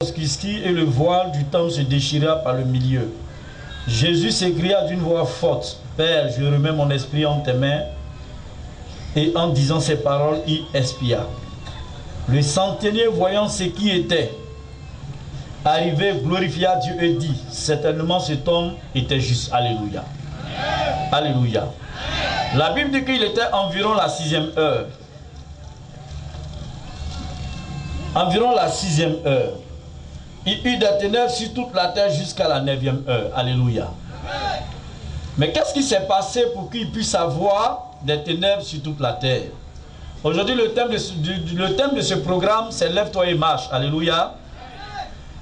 Christi et le voile du temple se déchira par le milieu. Jésus s'écria d'une voix forte, « Père, je remets mon esprit en tes mains. » Et en disant ces paroles, il expia. Le centenier, voyant ce qui était arrivé, glorifia Dieu et dit, « Certainement cet homme était juste. » Alléluia. Alléluia. La Bible dit qu'il était environ la 6e heure. Environ la 6e heure. Il eut des ténèbres sur toute la terre jusqu'à la 9e heure. Alléluia. Mais qu'est-ce qui s'est passé pour qu'il puisse avoir des ténèbres sur toute la terre? Aujourd'hui, le thème de ce programme, c'est « Lève-toi et marche ». Alléluia.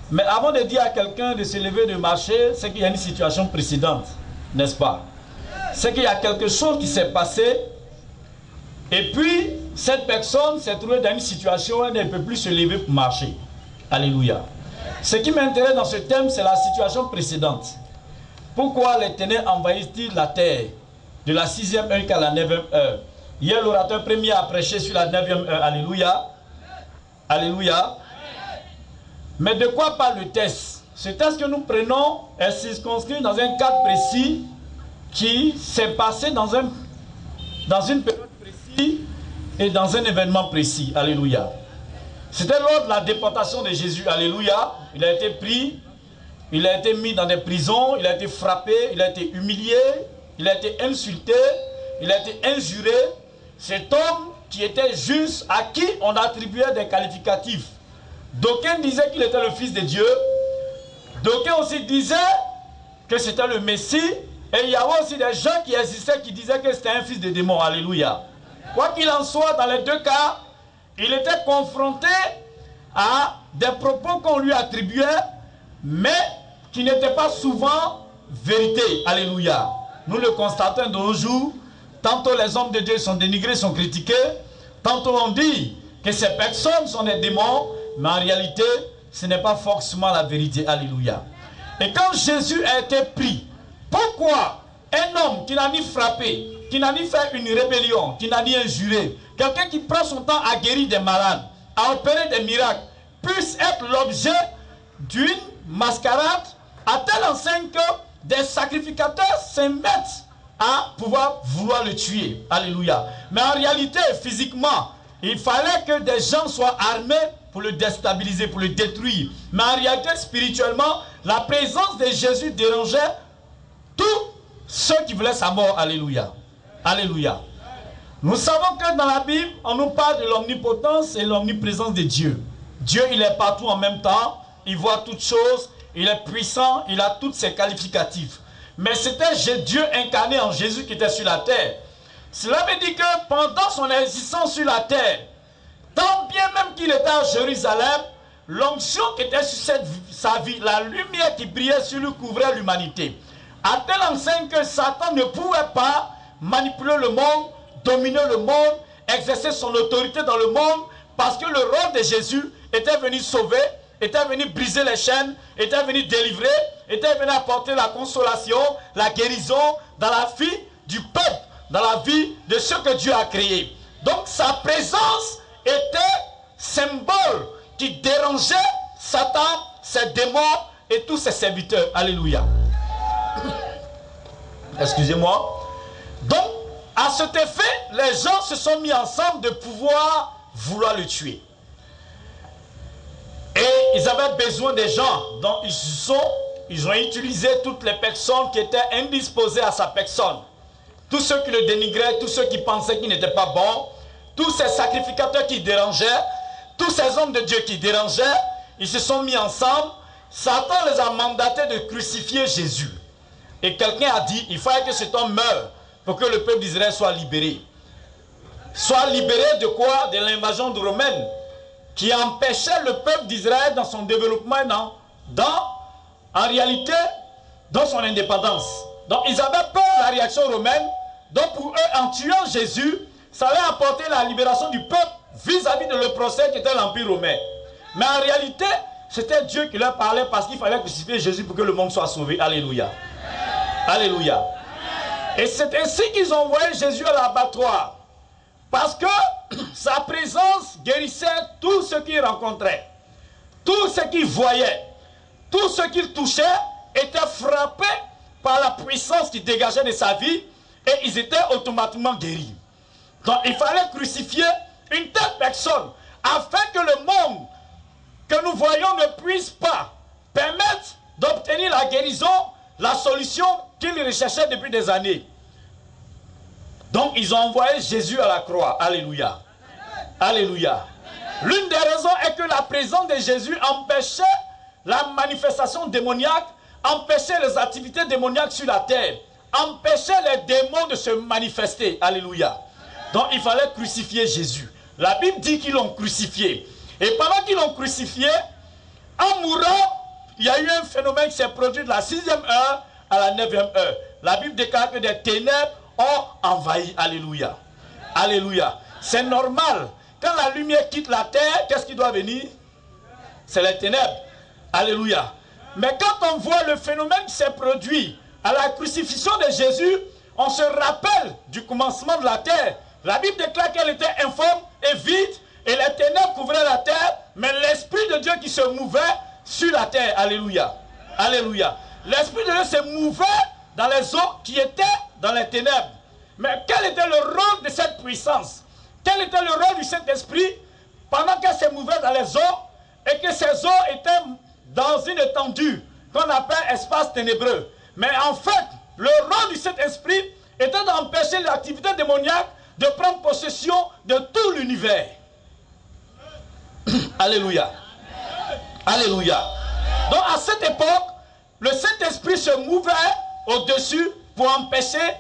Mais avant de dire à quelqu'un de se lever et de marcher, c'est qu'il y a une situation précédente, n'est-ce pas? C'est qu'il y a quelque chose qui s'est passé et puis cette personne s'est trouvée dans une situation où elle ne peut plus se lever pour marcher. Alléluia. Ce qui m'intéresse dans ce thème, c'est la situation précédente. Pourquoi les ténèbres envahissent-ils la terre de la 6e heure jusqu'à la 9e heure? Hier, l'orateur premier a prêché sur la 9e heure. Alléluia. Alléluia. Mais de quoi parle le texte? Ce texte que nous prenons est circonscrit dans un cadre précis qui s'est passé dans une période précise et dans un événement précis. Alléluia. C'était lors de la déportation de Jésus. Alléluia. Il a été pris, il a été mis dans des prisons, il a été frappé, il a été humilié, il a été insulté, il a été injuré. Cet homme qui était juste, à qui on attribuait des qualificatifs. D'aucuns disaient qu'il était le fils de Dieu. D'aucuns aussi disaient que c'était le Messie. Et il y avait aussi des gens qui existaient qui disaient que c'était un fils de démon. Alléluia. Quoi qu'il en soit, dans les deux cas, il était confronté à des propos qu'on lui attribuait, mais qui n'étaient pas souvent vérité. Alléluia. Nous le constatons de nos jours. Tantôt les hommes de Dieu sont dénigrés, sont critiqués. Tantôt on dit que ces personnes sont des démons, mais en réalité, ce n'est pas forcément la vérité. Alléluia. Et quand Jésus a été pris, pourquoi un homme qui n'a ni frappé, qui n'a ni fait une rébellion, qui n'a ni injuré, quelqu'un qui prend son temps à guérir des malades, à opérer des miracles, puisse être l'objet d'une mascarade à telle enseigne que des sacrificateurs se mettent à vouloir le tuer. Alléluia. Mais en réalité, physiquement, il fallait que des gens soient armés pour le déstabiliser, pour le détruire. Mais en réalité, spirituellement, la présence de Jésus dérangeait tous ceux qui voulaient sa mort. Alléluia. Alléluia. Nous savons que dans la Bible, on nous parle de l'omnipotence et l'omniprésence de Dieu. Dieu, il est partout en même temps. Il voit toutes choses. Il est puissant. Il a tous ses qualificatifs. Mais c'était Dieu incarné en Jésus qui était sur la terre. Cela veut dire que pendant son existence sur la terre, tant bien même qu'il était à Jérusalem, l'onction qui était sur sa vie, la lumière qui brillait sur lui couvrait l'humanité. À telle enseigne que Satan ne pouvait pas manipuler le monde, dominer le monde, exercer son autorité dans le monde, parce que le rôle de Jésus était venu sauver, était venu briser les chaînes, était venu délivrer, était venu apporter la consolation, la guérison dans la vie du peuple, dans la vie de ceux que Dieu a créés. Donc sa présence était symbole qui dérangeait Satan, ses démons et tous ses serviteurs. Alléluia. Excusez-moi. Donc, à cet effet, les gens se sont mis ensemble de pouvoir vouloir le tuer. Et ils avaient besoin des gens. Donc, ils ont utilisé toutes les personnes qui étaient indisposées à sa personne. Tous ceux qui le dénigraient, tous ceux qui pensaient qu'il n'était pas bon, tous ces sacrificateurs qui dérangeaient, tous ces hommes de Dieu qui dérangeaient, ils se sont mis ensemble. Satan les a mandatés de crucifier Jésus. Et quelqu'un a dit, il fallait que cet homme meure pour que le peuple d'Israël soit libéré. Soit libéré de quoi? De l'invasion romaine qui empêchait le peuple d'Israël dans son développement, en réalité, dans son indépendance. Donc ils avaient peur de la réaction romaine. Donc pour eux, en tuant Jésus, ça allait apporter la libération du peuple vis-à-vis de le procès qui était l'Empire romain. Mais en réalité, c'était Dieu qui leur parlait parce qu'il fallait crucifier Jésus pour que le monde soit sauvé. Alléluia. Alléluia. Et c'est ainsi qu'ils ont envoyé Jésus à l'abattoir. Parce que sa présence guérissait tous ceux qu'il rencontrait. tout ce qu'il voyait, tout ce qu'il touchait était frappé par la puissance qui dégageait de sa vie et ils étaient automatiquement guéris. Donc il fallait crucifier une telle personne afin que le monde que nous voyons ne puisse pas permettre d'obtenir la guérison, la solution qu'ils recherchaient depuis des années. Donc ils ont envoyé Jésus à la croix. Alléluia. Alléluia. L'une des raisons est que la présence de Jésus empêchait la manifestation démoniaque, empêchait les activités démoniaques sur la terre, empêchait les démons de se manifester. Alléluia. Donc il fallait crucifier Jésus. La Bible dit qu'ils l'ont crucifié. Et pendant qu'ils l'ont crucifié, en mourant, il y a eu un phénomène qui s'est produit de la 6e heure à la 9e heure. La Bible déclare que des ténèbres ont envahi. Alléluia. Alléluia. C'est normal. Quand la lumière quitte la terre, qu'est-ce qui doit venir? C'est les ténèbres. Alléluia. Mais quand on voit le phénomène qui s'est produit à la crucifixion de Jésus, on se rappelle du commencement de la terre. La Bible déclare qu'elle était informe et vide, et les ténèbres couvraient la terre, mais l'Esprit de Dieu qui se mouvait sur la terre. Alléluia. Alléluia. L'Esprit de Dieu se mouvait dans les eaux qui étaient dans les ténèbres. Mais quel était le rôle de cette puissance? Quel était le rôle du Saint-Esprit pendant qu'elle se mouvait dans les eaux et que ces eaux étaient dans une étendue qu'on appelle espace ténébreux? Mais en fait, le rôle du Saint-Esprit était d'empêcher l'activité démoniaque de prendre possession de tout l'univers. Alléluia. Alléluia. Donc à cette époque, le Saint-Esprit se mouvait au-dessus pour empêcher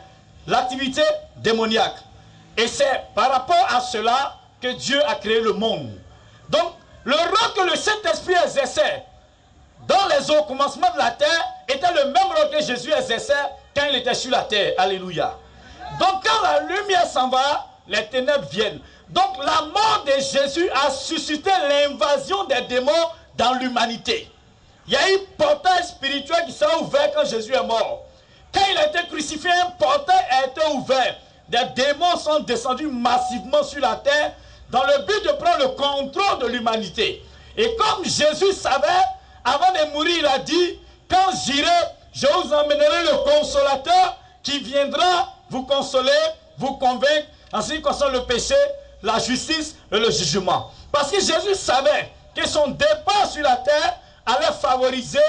l'activité démoniaque. Et c'est par rapport à cela que Dieu a créé le monde. Donc le rôle que le Saint-Esprit exerçait dans les eaux au commencement de la terre était le même rôle que Jésus exerçait quand il était sur la terre. Alléluia. Donc quand la lumière s'en va, les ténèbres viennent. Donc la mort de Jésus a suscité l'invasion des démons dans l'humanité. Il y a eu un portail spirituel qui s'est ouvert quand Jésus est mort. Quand il a été crucifié, un portail a été ouvert. Des démons sont descendus massivement sur la terre dans le but de prendre le contrôle de l'humanité. Et comme Jésus savait, avant de mourir, il a dit, quand j'irai, je vous emmènerai le consolateur qui viendra vous consoler, vous convaincre en ce qui concerne le péché, la justice et le jugement. Parce que Jésus savait que son départ sur la terre allait favoriser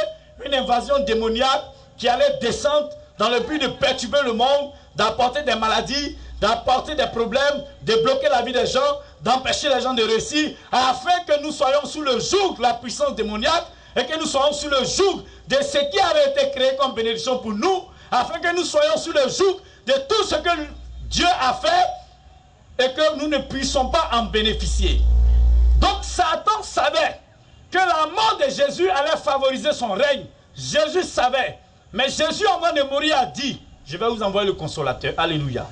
une invasion démoniaque qui allait descendre dans le but de perturber le monde, d'apporter des maladies, d'apporter des problèmes, de bloquer la vie des gens, d'empêcher les gens de réussir, afin que nous soyons sous le joug de la puissance démoniaque et que nous soyons sous le joug de ce qui avait été créé comme bénédiction pour nous, afin que nous soyons sous le joug de tout ce que Dieu a fait et que nous ne puissions pas en bénéficier. Donc Satan savait que la mort de Jésus allait favoriser son règne. Jésus savait. Mais Jésus, avant de mourir, a dit, je vais vous envoyer le consolateur. Alléluia.